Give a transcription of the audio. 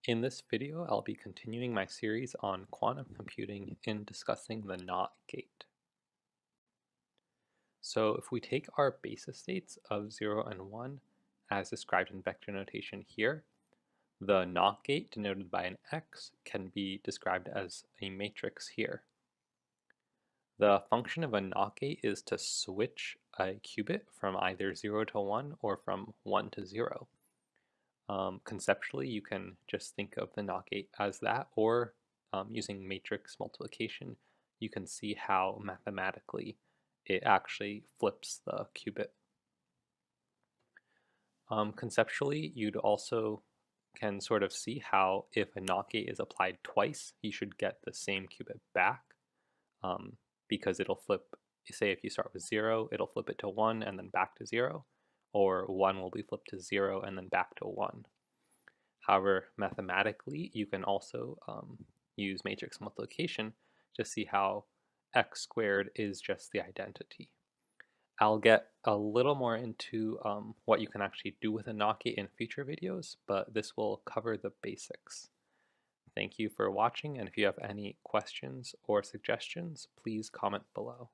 In this video, I'll be continuing my series on quantum computing in discussing the NOT gate. So if we take our basis states of 0 and 1 as described in vector notation here, the NOT gate denoted by an X can be described as a matrix here. The function of a NOT gate is to switch a qubit from either 0 to 1 or from 1 to 0. Conceptually, you can just think of the NOT gate as that, or using matrix multiplication, you can see how mathematically it actually flips the qubit. Conceptually, you'd also can sort of see how if a NOT gate is applied twice, you should get the same qubit back, because it'll flip, say if you start with 0, it'll flip it to 1 and then back to 0, or 1 will be flipped to 0 and then back to 1. However, mathematically, you can also use matrix multiplication to see how x squared is just the identity. I'll get a little more into what you can actually do with a NOT gate in future videos, but this will cover the basics. Thank you for watching, and if you have any questions or suggestions, please comment below.